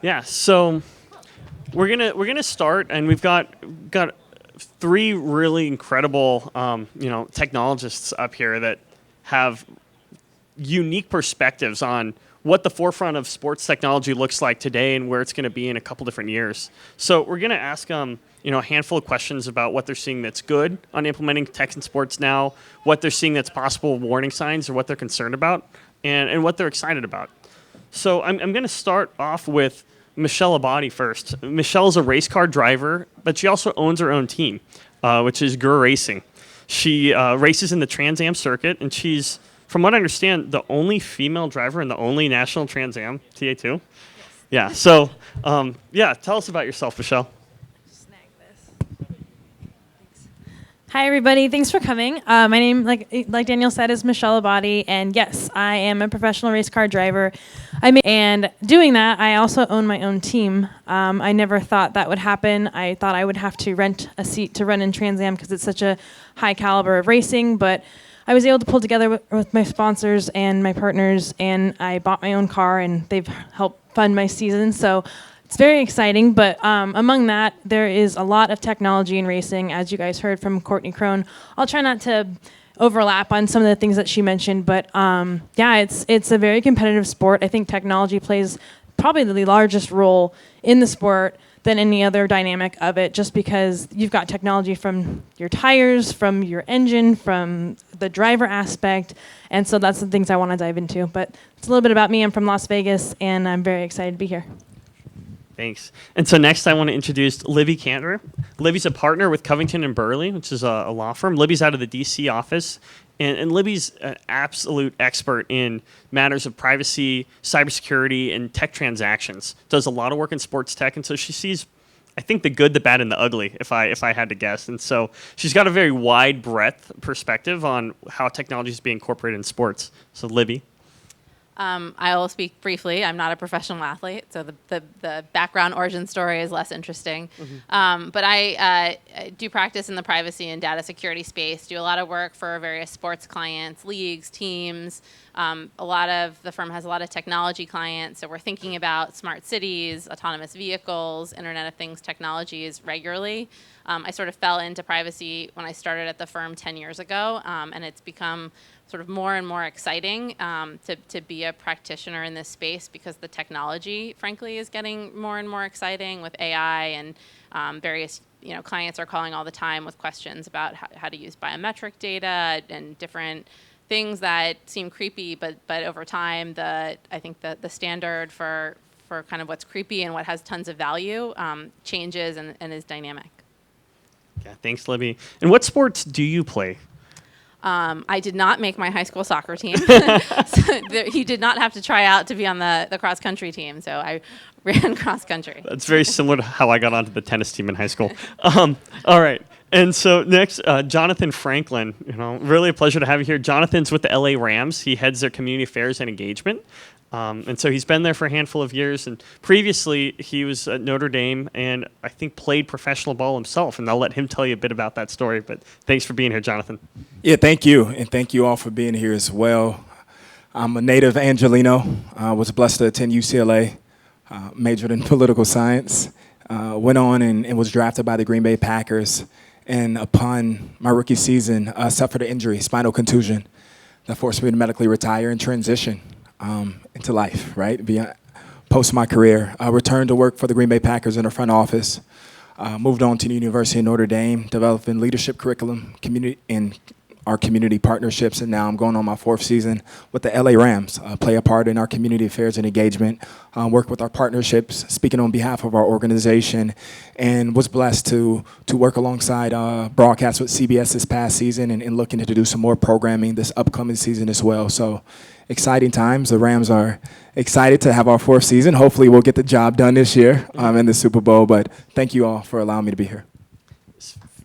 Yeah, so we're gonna start, and we've got three really incredible technologists up here that have unique perspectives on what the forefront of sports technology looks like today and where it's going to be in a couple different years. So we're going to ask a handful of questions about what they're seeing that's good on implementing tech in sports now, what they're seeing that's possible warning signs or what they're concerned about, and what they're excited about. So I'm going to start off with Michele Abbate first. Michelle's a race car driver, but she also owns her own team, which is GRR Racing. She races in the Trans Am circuit, and she's, from what I understand, the only female driver in the only National Trans Am TA2. Yeah. So, tell us about yourself, Michele. Hi, everybody. Thanks for coming. My name, like Daniel said, is Michele Abbate, and yes, I am a professional race car driver. And doing that, I also own my own team. I never thought that would happen. I thought I would have to rent a seat to run in Trans Am because it's such a high caliber of racing, but I was able to pull together with my sponsors and my partners, and I bought my own car, and they've helped fund my season. So it's very exciting, but among that, there is a lot of technology in racing, as you guys heard from Courtney Crone. I'll try not to overlap on some of the things that she mentioned, but it's a very competitive sport. I think technology plays probably the largest role in the sport than any other dynamic of it, just because you've got technology from your tires, from your engine, from the driver aspect, and so that's the things I want to dive into. But it's a little bit about me. I'm from Las Vegas, and I'm very excited to be here. Thanks. And so next I want to introduce Libbie Canter. Libbie's a partner with Covington Burling, which is a law firm. Libbie's out of the DC office. And Libbie's an absolute expert in matters of privacy, cybersecurity, and tech transactions. Does a lot of work in sports tech, and so she sees, I think, the good, the bad, and the ugly, if I had to guess. And so she's got a very wide breadth perspective on how technology is being incorporated in sports. So Libbie. I will speak briefly. I'm not a professional athlete, so the background origin story is less interesting. Mm-hmm. But I do practice in the privacy and data security space, do a lot of work for various sports clients, leagues, teams. The firm has a lot of technology clients, so we're thinking about smart cities, autonomous vehicles, Internet of Things technologies regularly. I sort of fell into privacy when I started at the firm 10 years ago, and it's become sort of more and more exciting to be a practitioner in this space because the technology, frankly, is getting more and more exciting with AI, and various clients are calling all the time with questions about how to use biometric data and different things that seem creepy, but over time, I think the standard for kind of what's creepy and what has tons of value changes and is dynamic. Yeah, thanks, Libbie. And what sports do you play? I did not make my high school soccer team. So he did not have to try out to be on the cross country team. So I ran cross country. That's very similar to how I got onto the tennis team in high school. All right. And so next, Jonathan Franklin. Really a pleasure to have you here. Jonathan's with the LA Rams. He heads their community affairs and engagement. And so he's been there for a handful of years. And previously, he was at Notre Dame and I think played professional ball himself. And I'll let him tell you a bit about that story. But thanks for being here, Jonathan. Yeah, thank you. And thank you all for being here as well. I'm a native Angelino. I was blessed to attend UCLA, majored in political science, went on and was drafted by the Green Bay Packers. And upon my rookie season, suffered an injury, spinal contusion, that forced me to medically retire and transition into life, right? Post my career, I returned to work for the Green Bay Packers in the front office, moved on to the University of Notre Dame, developing leadership curriculum, community partnerships, and now I'm going on my fourth season with the LA Rams, play a part in our community affairs and engagement, work with our partnerships, speaking on behalf of our organization, and was blessed to work alongside broadcast with CBS this past season and looking to do some more programming this upcoming season as well. So exciting times. The Rams are excited to have our fourth season. Hopefully we'll get the job done this year in the Super Bowl, but thank you all for allowing me to be here.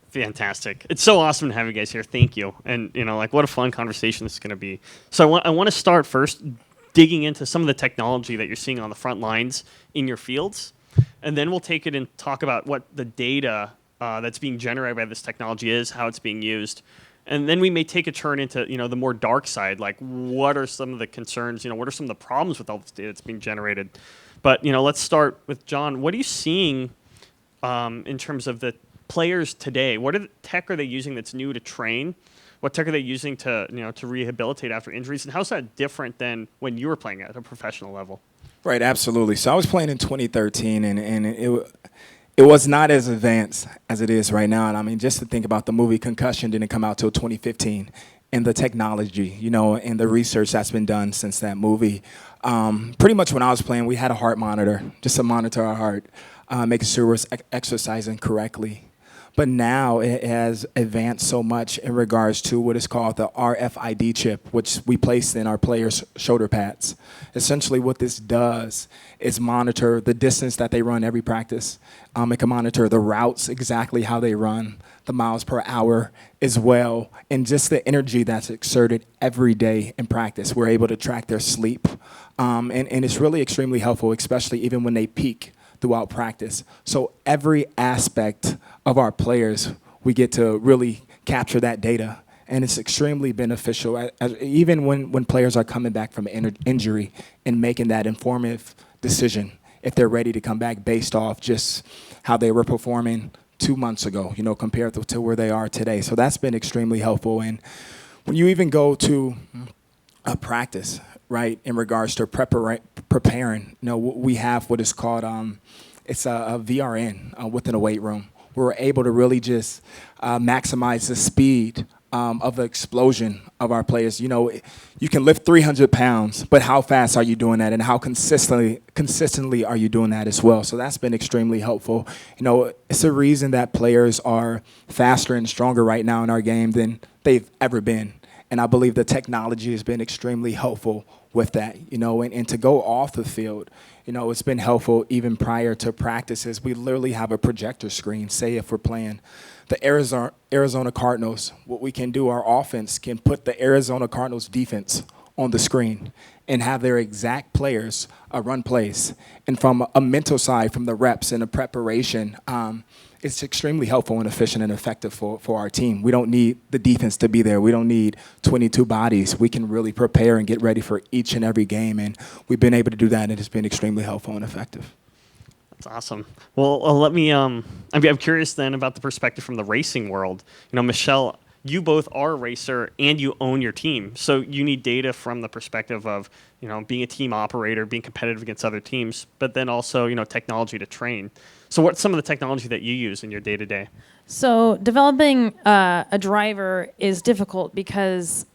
Fantastic. It's so awesome to have you guys here. Thank you. And, what a fun conversation this is going to be. So I want to start first digging into some of the technology that you're seeing on the front lines in your fields. And then we'll take it and talk about what the data that's being generated by this technology is, how it's being used. And then we may take a turn into, the more dark side, like what are some of the concerns, what are some of the problems with all this data that's being generated. But let's start with John. What are you seeing in terms of the players today? What tech are they using that's new to train? What tech are they using to to rehabilitate after injuries? And how's that different than when you were playing at a professional level? Right, absolutely. So I was playing in 2013, and it was not as advanced as it is right now. And I mean, just to think about the movie Concussion didn't come out till 2015, and the technology, and the research that's been done since that movie. Pretty much when I was playing, we had a heart monitor, just to monitor our heart, making sure we're exercising correctly. But now it has advanced so much in regards to what is called the RFID chip, which we place in our players' shoulder pads. Essentially what this does is monitor the distance that they run every practice. It can monitor the routes, exactly how they run, the miles per hour as well, and just the energy that's exerted every day in practice. We're able to track their sleep, and it's really extremely helpful, especially even when they peak throughout practice. So every aspect of our players, we get to really capture that data, and it's extremely beneficial, even when players are coming back from injury and making that informative decision if they're ready to come back based off just how they were performing 2 months ago, compared to where they are today. So that's been extremely helpful. And when you even go to a practice, right, in regards to preparing, we have what is called it's a VRN within a weight room. We're able to really just maximize the speed of the explosion of our players. You can lift 300 pounds, but how fast are you doing that, and how consistently are you doing that as well? So that's been extremely helpful. It's a reason that players are faster and stronger right now in our game than they've ever been. And I believe the technology has been extremely helpful with that, and to go off the field, it's been helpful even prior to practices. We literally have a projector screen. Say if we're playing the Arizona Cardinals, what we can do, our offense can put the Arizona Cardinals defense on the screen and have their exact players run plays. And from a mental side, from the reps and the preparation, it's extremely helpful and efficient and effective for our team. We don't need the defense to be there. We don't need 22 bodies. We can really prepare and get ready for each and every game, and we've been able to do that, and it's been extremely helpful and effective. That's awesome. Well, let me. I'm curious then about the perspective from the racing world. Michele, you both are a racer and you own your team, so you need data from the perspective of being a team operator, being competitive against other teams, but then also technology to train. So what's some of the technology that you use in your day-to-day? So developing a driver is difficult because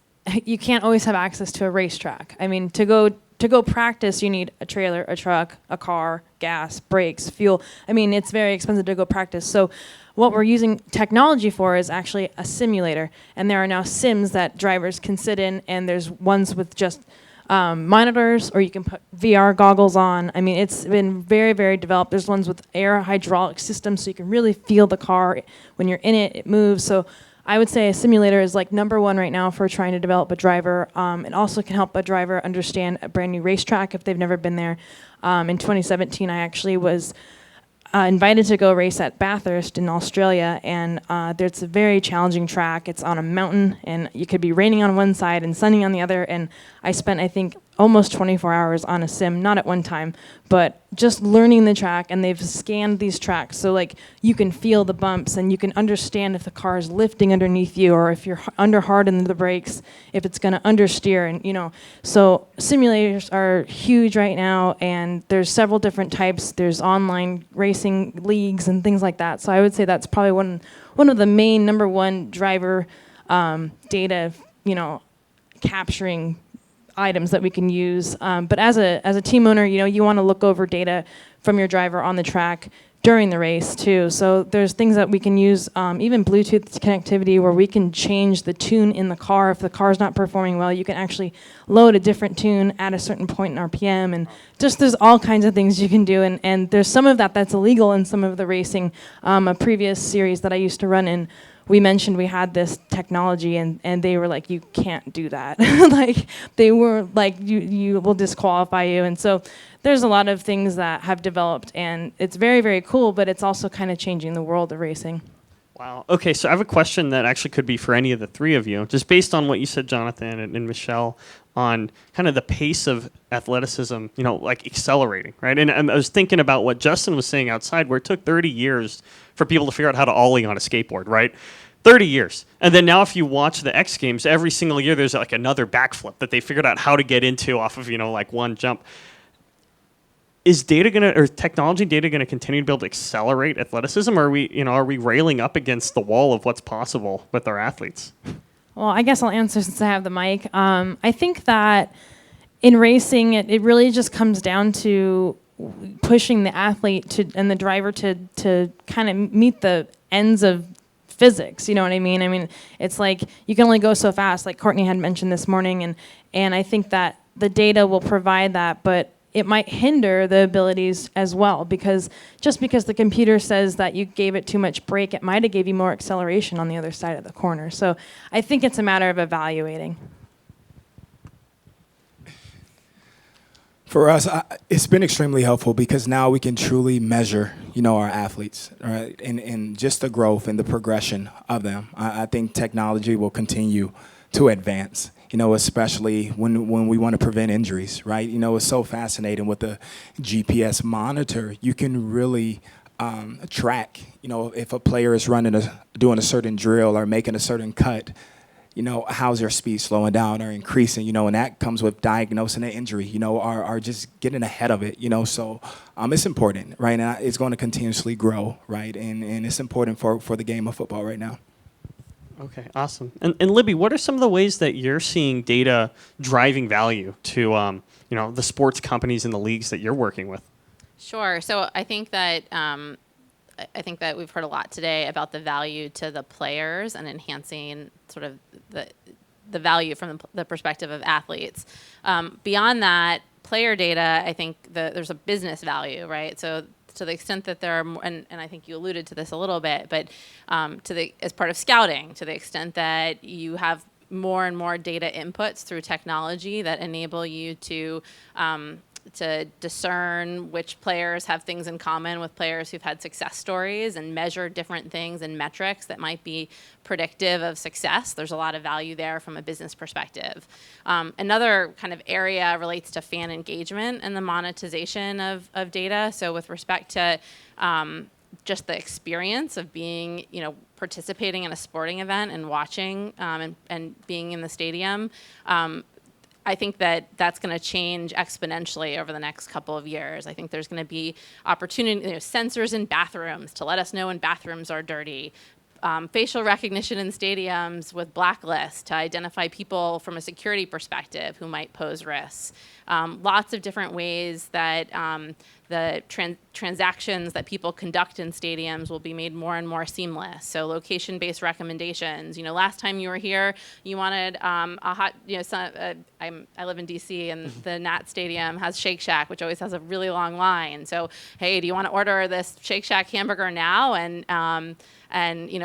you can't always have access to a racetrack. I mean, to go practice, you need a trailer, a truck, a car, gas, brakes, fuel. I mean, it's very expensive to go practice. So what we're using technology for is actually a simulator. And there are now sims that drivers can sit in, and there's ones with just monitors, or you can put VR goggles on. I mean, it's been very, very developed. There's ones with air hydraulic systems, so you can really feel the car. When you're in it, it moves. So I would say a simulator is like number one right now for trying to develop a driver. It also can help a driver understand a brand new racetrack if they've never been there. In 2017, I actually was invited to go race at Bathurst in Australia, and it's a very challenging track. It's on a mountain, and you could be raining on one side and sunny on the other, and I spent, I think, almost 24 hours on a sim, not at one time, but just learning the track, and they've scanned these tracks, so like you can feel the bumps, and you can understand if the car is lifting underneath you, or if you're under hard in the brakes, if it's going to understeer, and so simulators are huge right now, and there's several different types. There's online racing leagues and things like that. So I would say that's probably one of the main number one driver data, capturing items that we can use. But as a team owner, you want to look over data from your driver on the track during the race too. So there's things that we can use, even Bluetooth connectivity, where we can change the tune in the car. If the car's not performing well, you can actually load a different tune at a certain point in RPM, and just there's all kinds of things you can do. And there's some of that's illegal in some of the racing. A previous series that I used to run in, we mentioned we had this technology, and they were like, you can't do that. Like, they were like, you will disqualify you. And so there's a lot of things that have developed, and it's very, very cool, but it's also kind of changing the world of racing. Wow. Okay, so I have a question that actually could be for any of the three of you, just based on what you said, Jonathan and Michelle, on kind of the pace of athleticism, like accelerating, right? And I was thinking about what Justin was saying outside, where it took 30 years for people to figure out how to ollie on a skateboard, right? 30 years. And then now if you watch the X Games, every single year there's like another backflip that they figured out how to get into off of, like one jump. Is technology data going to continue to be able to accelerate athleticism, or are we railing up against the wall of what's possible with our athletes? Well, I guess I'll answer since I have the mic. I think that in racing, it really just comes down to pushing the athlete and the driver to kind of meet the ends of physics. You know what I mean? I mean, it's like you can only go so fast, like Courtney had mentioned this morning, and I think that the data will provide that, but it might hinder the abilities as well, because just because the computer says that you gave it too much brake, it might have gave you more acceleration on the other side of the corner. So I think it's a matter of evaluating. For us, it's been extremely helpful because now we can truly measure, our athletes, right, and just the growth and the progression of them. I think technology will continue to advance, especially when we want to prevent injuries, right? It's so fascinating with the GPS monitor. You can really track, if a player is doing a certain drill or making a certain cut, how's their speed slowing down or increasing, and that comes with diagnosing an injury, or just getting ahead of it, so it's important, right? And it's going to continuously grow, right? And it's important for the game of football right now. Okay, awesome. And Libbie, what are some of the ways that you're seeing data driving value to the sports companies and the leagues that you're working with? Sure. So I think that we've heard a lot today about the value to the players and enhancing sort of the value from the perspective of athletes. Beyond that, player data, I think there's a business value, right? So to the extent that there are more, and I think you alluded to this a little bit, but as part of scouting, to the extent that you have more and more data inputs through technology that enable you to discern which players have things in common with players who've had success stories and measure different things and metrics that might be predictive of success. There's a lot of value there from a business perspective. Another kind of area relates to fan engagement and the monetization of data. So with respect to just the experience of being, participating in a sporting event and watching and being in the stadium, I think that's going to change exponentially over the next couple of years. I think there's going to be opportunity, sensors in bathrooms to let us know when bathrooms are dirty, facial recognition in stadiums with blacklists to identify people from a security perspective who might pose risks. Lots of different ways that the transactions that people conduct in stadiums will be made more and more seamless. So location-based recommendations. Last time you were here, you wanted a hot, I live in DC, and the Nat Stadium has Shake Shack, which always has a really long line. So, hey, do you want to order this Shake Shack hamburger now? And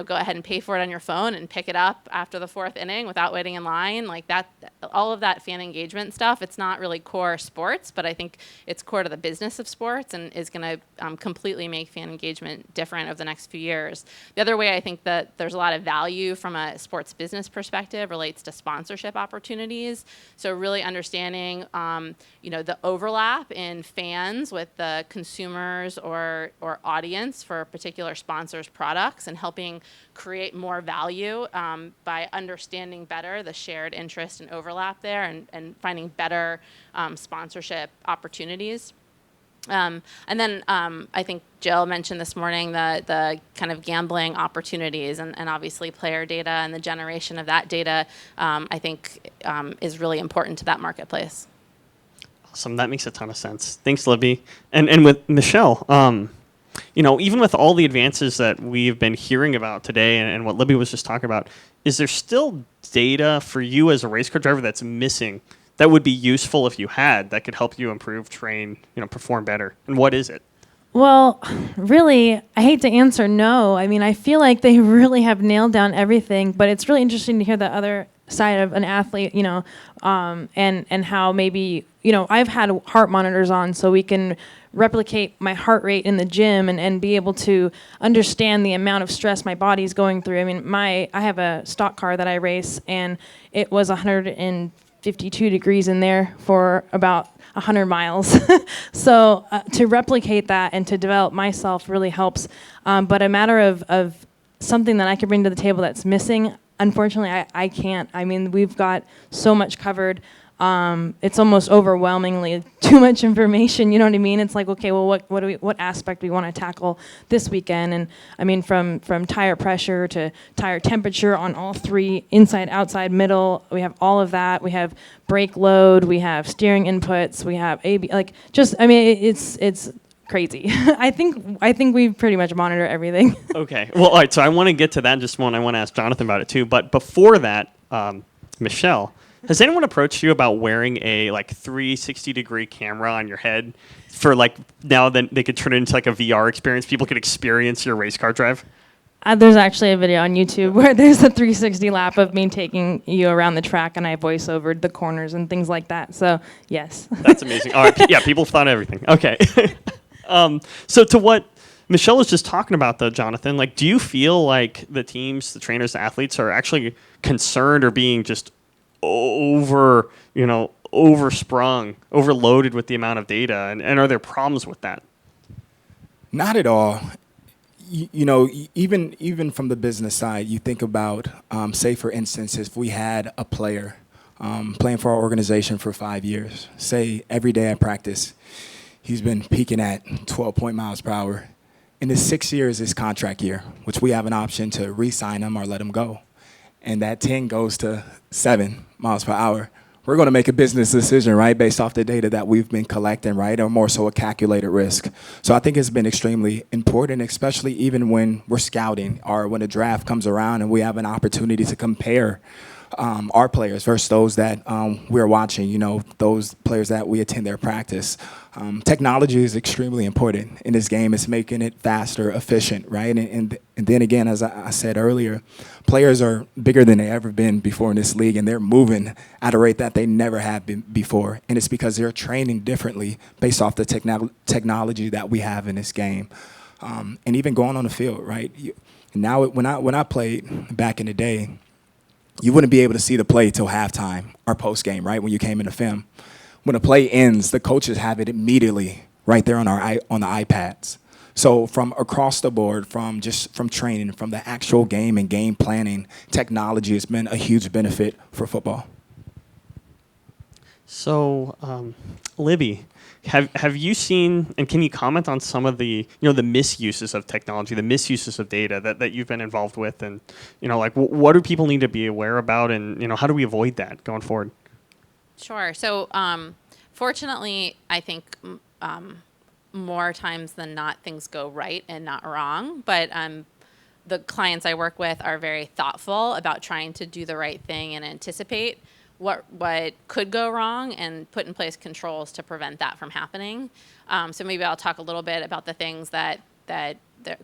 go ahead and pay for it on your phone and pick it up after the fourth inning without waiting in line. Like that, all of that fan engagement stuff, it's not really core sports, but I think it's core to the business of sports and is going to completely make fan engagement different over the next few years. The other way I think that there's a lot of value from a sports business perspective relates to sponsorship opportunities. So really understanding, the overlap in fans with the consumers or audience for a particular sponsor's products, and helping create more value by understanding better the shared interest and overlap there, and finding better sponsorship opportunities. And then I think Jill mentioned this morning the kind of gambling opportunities, and obviously player data and the generation of that data, I think is really important to that marketplace. Awesome. That makes a ton of sense. Thanks, Libbie. And with Michelle, even with all the advances that we've been hearing about today and what Libbie was just talking about, is there still data for you as a race car driver that's missing that would be useful if you had, that could help you improve, train, perform better? And what is it? Well, really, I hate to answer no. I mean, I feel like they really have nailed down everything, but it's really interesting to hear the other side of an athlete, and how maybe I've had heart monitors on so we can replicate my heart rate in the gym and be able to understand the amount of stress my body's going through. I mean, I have a stock car that I race, and it was 152 degrees in there for about 100 miles. So to replicate that and to develop myself really helps. But a matter of something that I could bring to the table that's missing, unfortunately, I can't. I mean, we've got so much covered. It's almost overwhelmingly too much information. You know what I mean? It's like, okay, well, what aspect do we want to tackle this weekend? And I mean, from tire pressure to tire temperature on all three, inside, outside, middle. We have all of that. We have brake load. We have steering inputs. We have AB. It's crazy. I think we pretty much monitor everything. Okay. Well, all right. So I want to get to that in just a moment. I want to ask Jonathan about it too. But before that, Michele, has anyone approached you about wearing a 360-degree camera on your head for now then they could turn it into a VR experience? People could experience your race car drive? There's actually a video on YouTube where there's a 360 lap of me taking you around the track, and I voice over the corners and things like that. So, yes. That's amazing. All right. Yeah, people have thought of everything. Okay. So to what Michele was just talking about, though, Jonathan, do you feel like the teams, the trainers, the athletes are actually concerned or being just oversprung, overloaded with the amount of data, and are there problems with that? Not at all. Even from the business side, you think about, say, for instance, if we had a player playing for our organization for 5 years, say every day at practice, he's been peaking at 12 miles per hour. In his 6 years, his contract year, which we have an option to re-sign him or let him go. And that 10 goes to 7 miles per hour. We're going to make a business decision, right, based off the data that we've been collecting, right, or more so a calculated risk. So I think it's been extremely important, especially even when we're scouting or when a draft comes around and we have an opportunity to compare our players versus those that we're watching, those players that we attend their practice. Technology is extremely important in this game. It's making it faster, efficient, right? And then again, as I said earlier, players are bigger than they ever been before in this league, and they're moving at a rate that they never have been before. And it's because they're training differently based off the technology that we have in this game. And even going on the field, right? Now, when I played back in the day, you wouldn't be able to see the play till halftime or post game, right? When you came into film, when a play ends, the coaches have it immediately right there on the iPads. So from across the board, from training, from the actual game and game planning, technology has been a huge benefit for football. So, Libbie, have you seen, and can you comment on some of the the misuses of technology, the misuses of data that you've been involved with, and what do people need to be aware about, and how do we avoid that going forward? Sure. So, fortunately, I think more times than not things go right and not wrong. But the clients I work with are very thoughtful about trying to do the right thing and anticipate what could go wrong and put in place controls to prevent that from happening. So maybe I'll talk a little bit about the things that the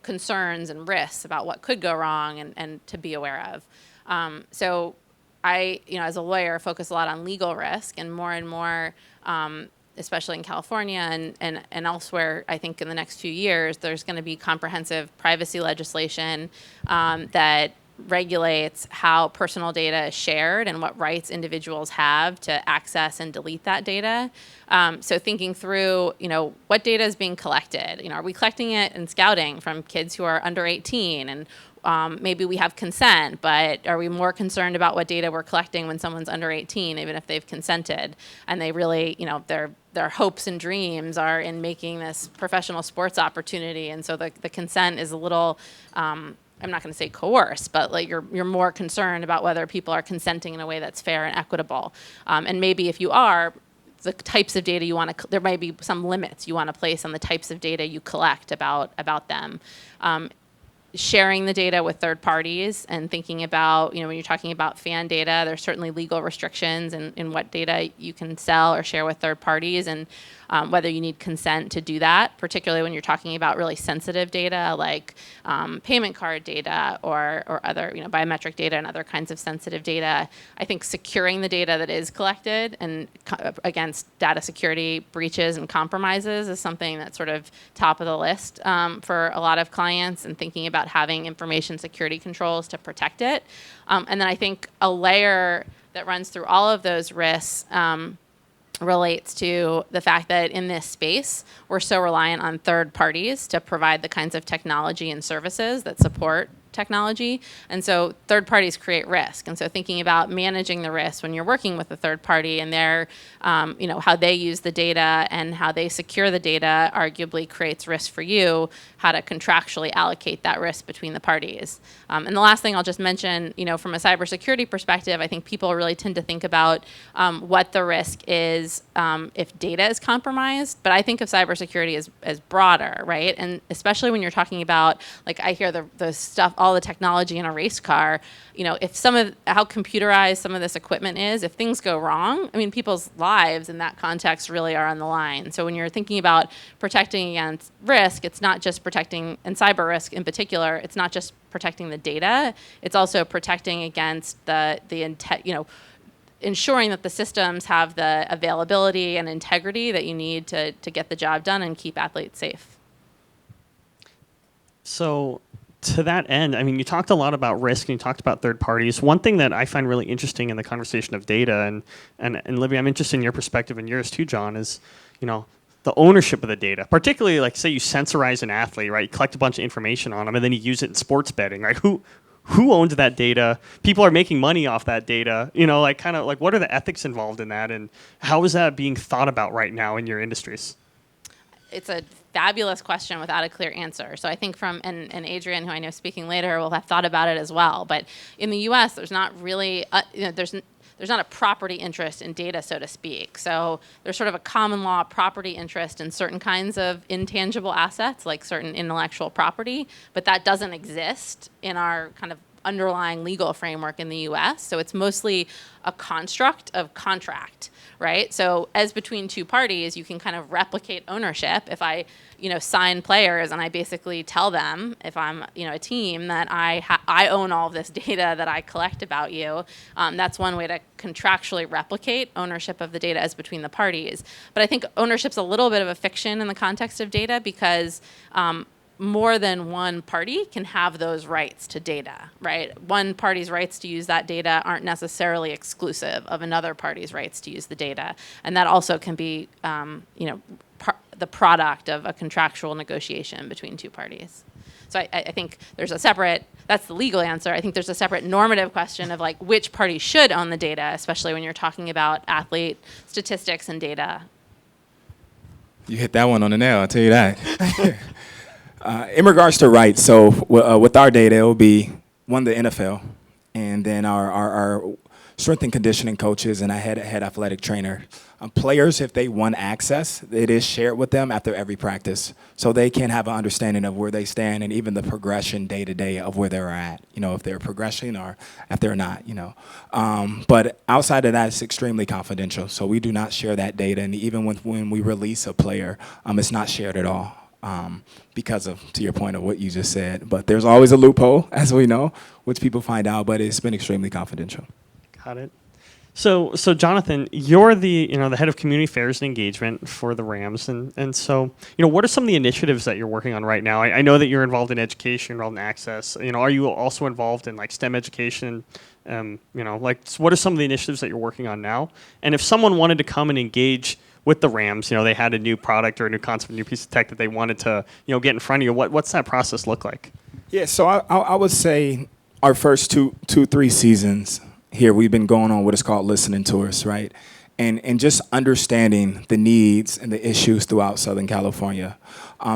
concerns and risks about what could go wrong and to be aware of. So I, as a lawyer, focus a lot on legal risk, and more, especially in California and elsewhere, I think in the next few years, there's going to be comprehensive privacy legislation that regulates how personal data is shared and what rights individuals have to access and delete that data. So thinking through, what data is being collected? Are we collecting it in scouting from kids who are under 18? And maybe we have consent, but are we more concerned about what data we're collecting when someone's under 18, even if they've consented? And they really, their hopes and dreams are in making this professional sports opportunity. And so the consent is a little, I'm not going to say coerce, but you're more concerned about whether people are consenting in a way that's fair and equitable. And maybe if you are, the types of data you want to, there might be some limits you want to place on the types of data you collect about them. Sharing the data with third parties and thinking about, when you're talking about fan data, there's certainly legal restrictions in what data you can sell or share with third parties. And whether you need consent to do that, particularly when you're talking about really sensitive data like payment card data or other biometric data and other kinds of sensitive data. I think securing the data that is collected and against data security breaches and compromises is something that's sort of top of the list for a lot of clients, and thinking about having information security controls to protect it. And then I think a layer that runs through all of those risks relates to the fact that in this space, we're so reliant on third parties to provide the kinds of technology and services that support technology. And so third parties create risk. And so thinking about managing the risk when you're working with a third party and their, how they use the data and how they secure the data arguably creates risk for you, how to contractually allocate that risk between the parties. And the last thing I'll just mention, from a cybersecurity perspective, I think people really tend to think about what the risk is if data is compromised. But I think of cybersecurity as broader, right? And especially when you're talking about, like, I hear the stuff, all the technology in a race car, if some of how computerized some of this equipment is, if things go wrong, people's lives in that context really are on the line. So when you're thinking about protecting against risk, it's not just protecting, and cyber risk in particular, it's not just protecting the data, it's also protecting against ensuring that the systems have the availability and integrity that you need to get the job done and keep athletes safe. So to that end, you talked a lot about risk and you talked about third parties. One thing that I find really interesting in the conversation of data, and Libbie, I'm interested in your perspective and yours too, John, is, the ownership of the data, particularly like say you censorize an athlete, right? You collect a bunch of information on them and then you use it in sports betting, right? Who owns that data? People are making money off that data, what are the ethics involved in that? And how is that being thought about right now in your industries? It's a fabulous question without a clear answer. So I think and Adrian, who I know speaking later, will have thought about it as well. But in the U.S., there's not really, there's not a property interest in data, so to speak. So there's sort of a common law property interest in certain kinds of intangible assets, like certain intellectual property, but that doesn't exist in our kind of underlying legal framework in the U.S. So it's mostly a construct of contract, right? So as between two parties, you can kind of replicate ownership. If I, sign players and I basically tell them, if I'm, a team, that I own all of this data that I collect about you, that's one way to contractually replicate ownership of the data as between the parties. But I think ownership's a little bit of a fiction in the context of data because more than one party can have those rights to data, right? One party's rights to use that data aren't necessarily exclusive of another party's rights to use the data. And that also can be, the product of a contractual negotiation between two parties. So I think there's that's the legal answer. I think there's a separate normative question of like which party should own the data, especially when you're talking about athlete statistics and data. You hit that one on the nail, I'll tell you that. In regards to rights, so with our data, it will be one, the NFL, and then our strength and conditioning coaches and our head athletic trainer. Players, if they want access, it is shared with them after every practice, so they can have an understanding of where they stand and even the progression day to day of where they're at. If they're progressing or if they're not. But outside of that, it's extremely confidential. So we do not share that data, and even when we release a player, it's not shared at all. Because of, to your point of what you just said. But there's always a loophole, as we know, which people find out, but it's been extremely confidential. Got it. So Jonathan, you're the head of community affairs and engagement for the Rams, and so what are some of the initiatives that you're working on right now? I know that you're involved in education, involved in access. Are you also involved in like STEM education? What are some of the initiatives that you're working on now? And if someone wanted to come and engage with the Rams, they had a new product or a new concept, a new piece of tech that they wanted to get in front of you, what's that process look like? Yeah, so I would say our first two, 3 seasons here, we've been going on what is called listening tours, right? And just understanding the needs and the issues throughout Southern California.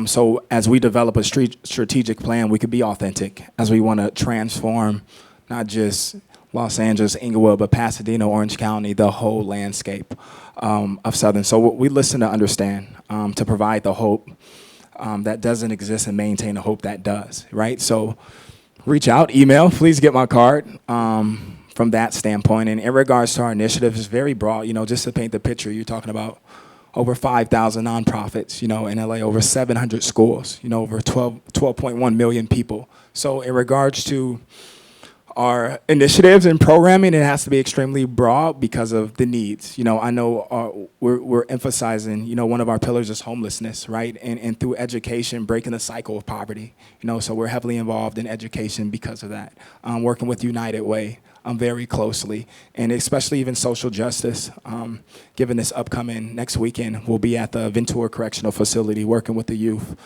So as we develop a strategic plan, we could be authentic as we want to transform not just Los Angeles, Inglewood, but Pasadena, Orange County, the whole landscape of Southern. So we listen to understand, to provide the hope that doesn't exist and maintain the hope that does, right? So reach out, email, please get my card. From that standpoint, and in regards to our initiative, it's very broad. Just to paint the picture, you're talking about over 5,000 nonprofits, in LA, over 700 schools, over 12.1 million people. So in regards to our initiatives and programming, it has to be extremely broad because of the needs. I know we're emphasizing, one of our pillars is homelessness, right? And through education, breaking the cycle of poverty. So we're heavily involved in education because of that. Working with United Way very closely, and especially even social justice. Given this upcoming next weekend, we'll be at the Ventura Correctional Facility working with the youth,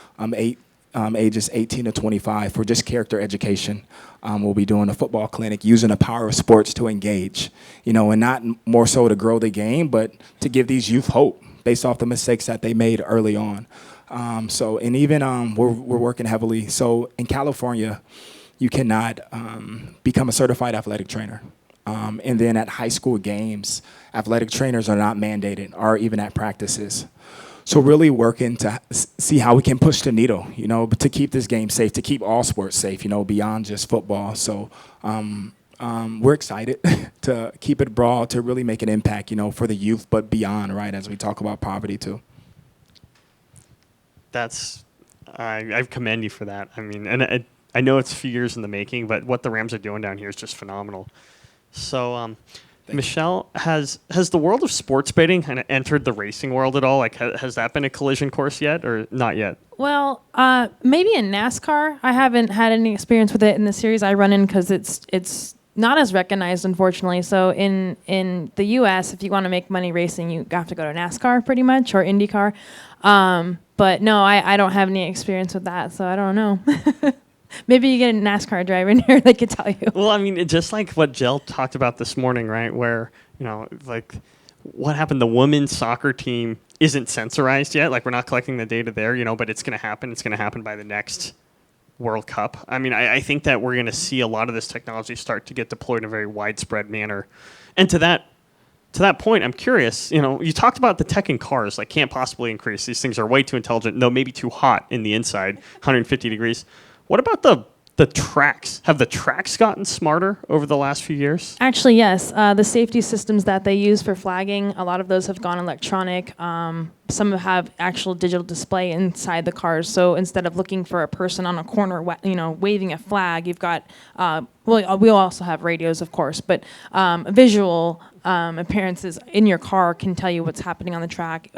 ages 18 to 25 for just character education. We'll be doing a football clinic using the power of sports to engage, and not more so to grow the game, but to give these youth hope based off the mistakes that they made early on. We're working heavily. So in California, you cannot become a certified athletic trainer. And then at high school games, athletic trainers are not mandated or even at practices. So really working to see how we can push the needle, to keep this game safe, to keep all sports safe, beyond just football. So we're excited to keep it broad, to really make an impact, for the youth, but beyond, right, as we talk about poverty too. I commend you for that. I mean, and I know it's a few years in the making, but what the Rams are doing down here is just phenomenal. So, Michele, has the world of sports betting kind of entered the racing world at all? Like, has that been a collision course yet, or not yet? Well, maybe in NASCAR. I haven't had any experience with it in the series I run in because it's not as recognized, unfortunately. So in the U.S., if you want to make money racing, you have to go to NASCAR pretty much, or IndyCar. But no, I don't have any experience with that, so I don't know. Maybe you get a NASCAR driver in here that could tell you. Well, I mean, it's just like what Jill talked about this morning, right? Where, like what happened, the women's soccer team isn't censorized yet. Like, we're not collecting the data there, but it's going to happen. It's going to happen by the next World Cup. I mean, I think that we're going to see a lot of this technology start to get deployed in a very widespread manner. And to that point, I'm curious, you talked about the tech in cars, like can't possibly increase. These things are way too intelligent, though maybe too hot in the inside, 150 degrees. What about the tracks? Have the tracks gotten smarter over the last few years? Actually, yes. The safety systems that they use for flagging, a lot of those have gone electronic. Some have actual digital display inside the cars. So instead of looking for a person on a corner, waving a flag, you've got, we also have radios, of course, but visual appearances in your car can tell you what's happening on the track.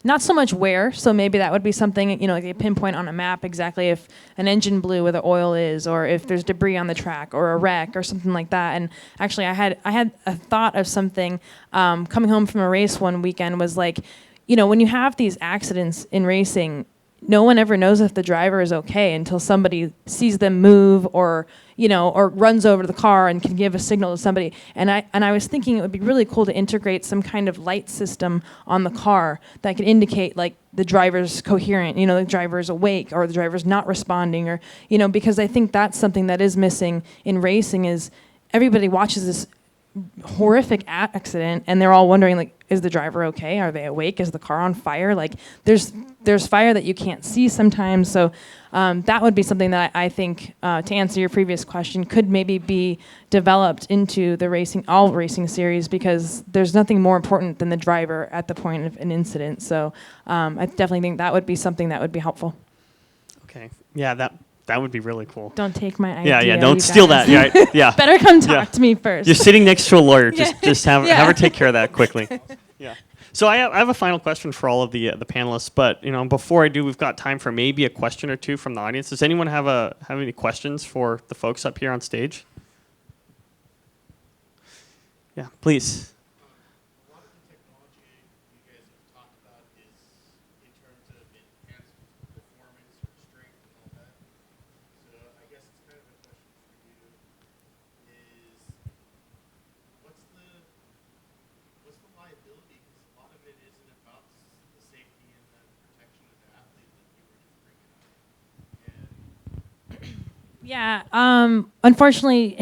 Not so much where, so maybe that would be something, like a pinpoint on a map exactly if an engine blew where the oil is, or if there's debris on the track, or a wreck, or something like that. And actually, I had a thought of something coming home from a race one weekend was like, when you have these accidents in racing, no one ever knows if the driver is okay until somebody sees them move or runs over to the car and can give a signal to somebody. And I was thinking it would be really cool to integrate some kind of light system on the car that could indicate like the driver's coherent, the driver's awake or the driver's not responding, or, because I think that's something that is missing in racing is everybody watches this horrific accident and they're all wondering, like, is the driver okay? Are they awake? Is the car on fire? Like, there's fire that you can't see sometimes. So that would be something that I think, to answer your previous question, could maybe be developed into the all racing series, because there's nothing more important than the driver at the point of an incident. So I definitely think that would be something that would be helpful. Okay. Yeah, that would be really cool. Don't take my idea. Yeah, don't steal that. Yeah. Better come talk to me first. You're sitting next to a lawyer. Just have her take care of that quickly. Yeah. So I have a final question for all of the panelists, but before I do, we've got time for maybe a question or two from the audience. Does anyone have any questions for the folks up here on stage? Yeah, please. A lot of the technology you guys have talked about is in terms of enhanced performance or strength and all that. So I guess it's kind of a question for you is what's the liability? Because a lot of it isn't about the safety and the protection of the athlete that you were just bringing up. Yeah, unfortunately,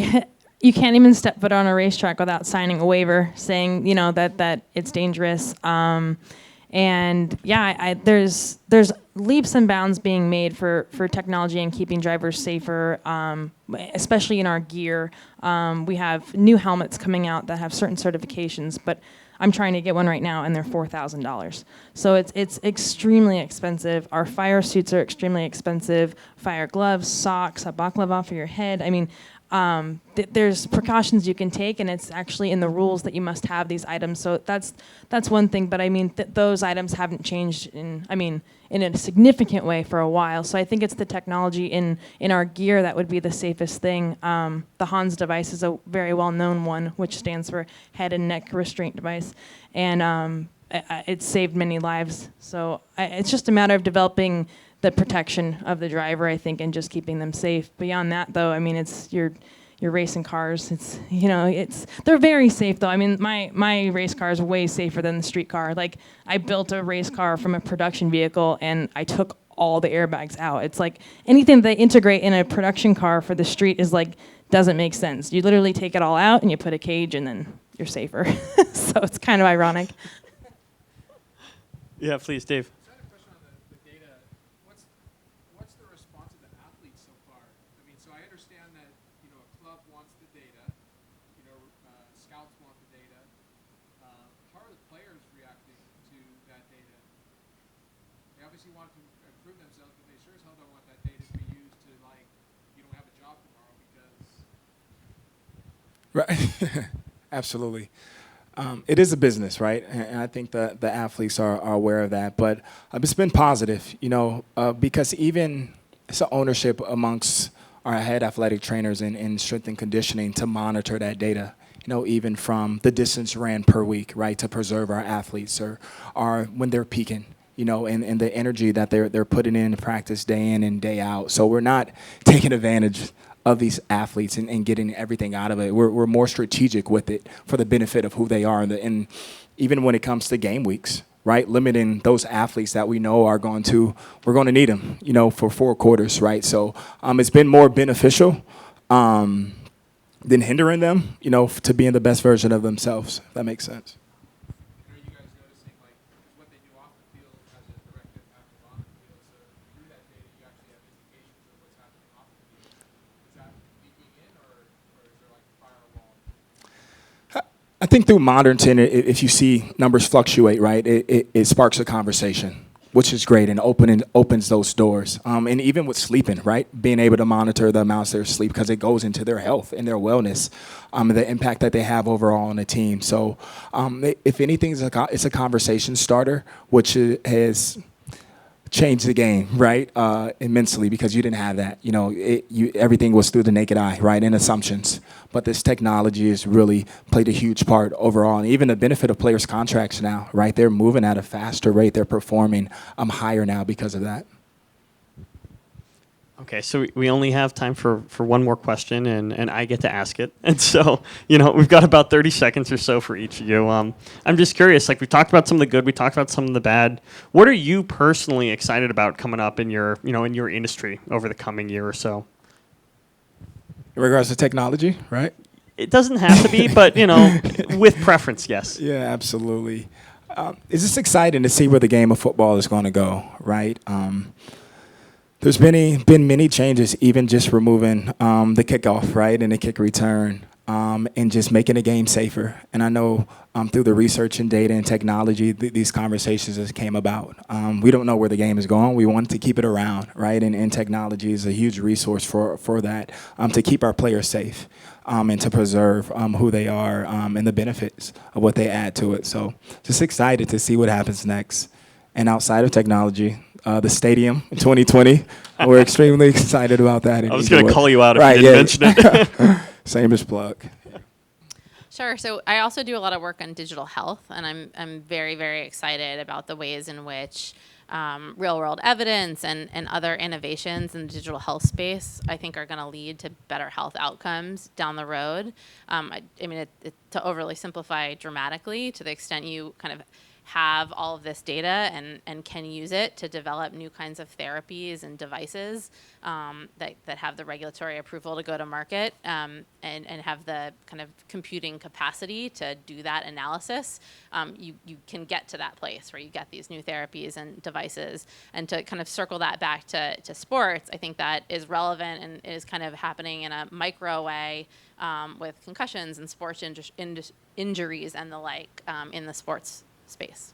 you can't even step foot on a racetrack without signing a waiver saying, that it's dangerous. And yeah, there's leaps and bounds being made for technology and keeping drivers safer, especially in our gear. We have new helmets coming out that have certain certifications, but I'm trying to get one right now, and they're $4,000. So it's extremely expensive. Our fire suits are extremely expensive. Fire gloves, socks, a baklava for your head. I mean, there's precautions you can take, and it's actually in the rules that you must have these items. So that's one thing. But I mean, those items haven't changed in a significant way for a while. So I think it's the technology in our gear that would be the safest thing. The Hans device is a very well-known one, which stands for Head and Neck Restraint Device, and it's saved many lives. So it's just a matter of developing the protection of the driver, I think, and just keeping them safe. Beyond that, though, I mean, it's your racing cars. They're very safe, though. I mean, my race car is way safer than the street car. Like, I built a race car from a production vehicle, and I took all the airbags out. It's like anything they integrate in a production car for the street is like doesn't make sense. You literally take it all out and you put a cage, and then you're safer. So it's kind of ironic. Yeah, please, Dave. So I had a question on the data. What's the response of the athletes so far? I mean, so I understand that, you know, a club wants the data, you know, scouts want the data. How are the players reacting to that data? They obviously want to improve themselves, but they sure as hell don't want that data to be used to, like, you don't have a job tomorrow because... Right. Absolutely. It is a business, right? And I think the athletes are aware of that. But it's been positive, you know, because even it's an ownership amongst our head athletic trainers in strength and conditioning to monitor that data, you know, even from the distance ran per week, right, to preserve our athletes or when they're peaking, you know, and the energy that they're putting in practice day in and day out. So we're not taking advantage of these athletes and getting everything out of it. We're more strategic with it for the benefit of who they are. And even when it comes to game weeks, right, limiting those athletes that we know we're going to need them, you know, for 4 quarters, right? So it's been more beneficial than hindering them, you know, to being the best version of themselves, if that makes sense. And are you guys noticing, like, what they do off the field has a direct impact on the field? So through that data, you actually have indications of what's happening off the field. Is that leaking in, or is there, like, a firewall? I think through Modernton, if you see numbers fluctuate, right, it sparks a conversation, which is great, and opens those doors. And even with sleeping, right, being able to monitor the amounts they're asleep because it goes into their health and their wellness, the impact that they have overall on the team. So if anything, it's a conversation starter, which has changed the game, right, immensely, because you didn't have that. You know, everything was through the naked eye, right, and assumptions. But this technology has really played a huge part overall, and even the benefit of players' contracts now, right? They're moving at a faster rate. They're performing higher now because of that. Okay, so we only have time for one more question, and I get to ask it. And so, you know, we've got about 30 seconds or so for each of you. I'm just curious, like, we talked about some of the good, we talked about some of the bad. What are you personally excited about coming up in your industry over the coming year or so? In regards to technology, right? It doesn't have to be, but, you know, with preference, yes. Yeah, absolutely. It's just exciting to see where the game of football is going to go, right? There's been many changes, even just removing the kickoff, right, and the kick return, and just making the game safer. And I know through the research and data and technology, these conversations just came about. We don't know where the game is going. We want to keep it around, right? And technology is a huge resource for that, to keep our players safe and to preserve who they are and the benefits of what they add to it. So just excited to see what happens next. And outside of technology, the stadium in 2020, we're extremely excited about that. I was going to call you out if you didn't mention it. Shameless plug. Sure. So I also do a lot of work on digital health, and I'm very, very excited about the ways in which real world evidence and other innovations in the digital health space, I think, are going to lead to better health outcomes down the road. I mean, to overly simplify dramatically, to the extent you kind of have all of this data and can use it to develop new kinds of therapies and devices that have the regulatory approval to go to market and have the kind of computing capacity to do that analysis, you can get to that place where you get these new therapies and devices. And to kind of circle that back to sports, I think that is relevant and is kind of happening in a micro way with concussions and sports injuries and the like in the sports space?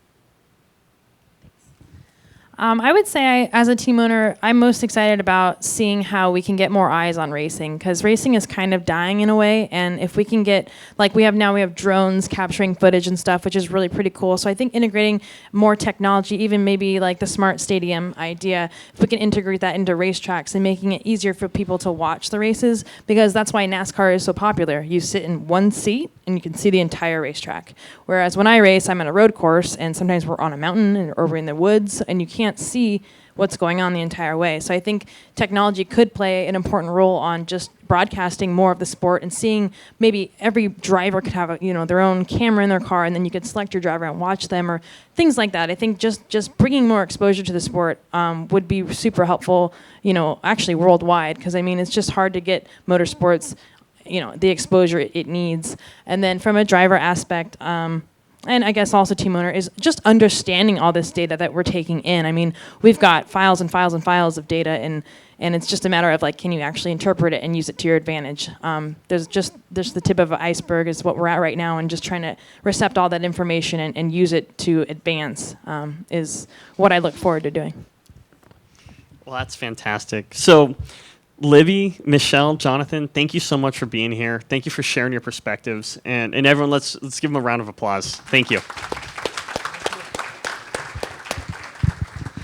I would say, as a team owner, I'm most excited about seeing how we can get more eyes on racing, because racing is kind of dying in a way. And if we can get, like we have drones capturing footage and stuff, which is really pretty cool. So I think integrating more technology, even maybe like the smart stadium idea, if we can integrate that into racetracks and making it easier for people to watch the races, because that's why NASCAR is so popular. You sit in one seat and you can see the entire racetrack. Whereas when I race, I'm at a road course, and sometimes we're on a mountain or we're in the woods, and you can't see what's going on the entire way. So I think technology could play an important role on just broadcasting more of the sport, and seeing maybe every driver could have their own camera in their car, and then you could select your driver and watch them, or things like that. I think just bringing more exposure to the sport would be super helpful, actually worldwide, because I mean it's just hard to get motorsports the exposure it needs. And then from a driver aspect, and I guess also team owner, is just understanding all this data that we're taking in. I mean, we've got files and files and files of data, and it's just a matter of like, can you actually interpret it and use it to your advantage? There's the tip of an iceberg is what we're at right now, and just trying to recept all that information and use it to advance is what I look forward to doing. Well, that's fantastic. So, Libbie, Michele, Jonathan, thank you so much for being here. Thank you for sharing your perspectives. And everyone, let's give them a round of applause. Thank you.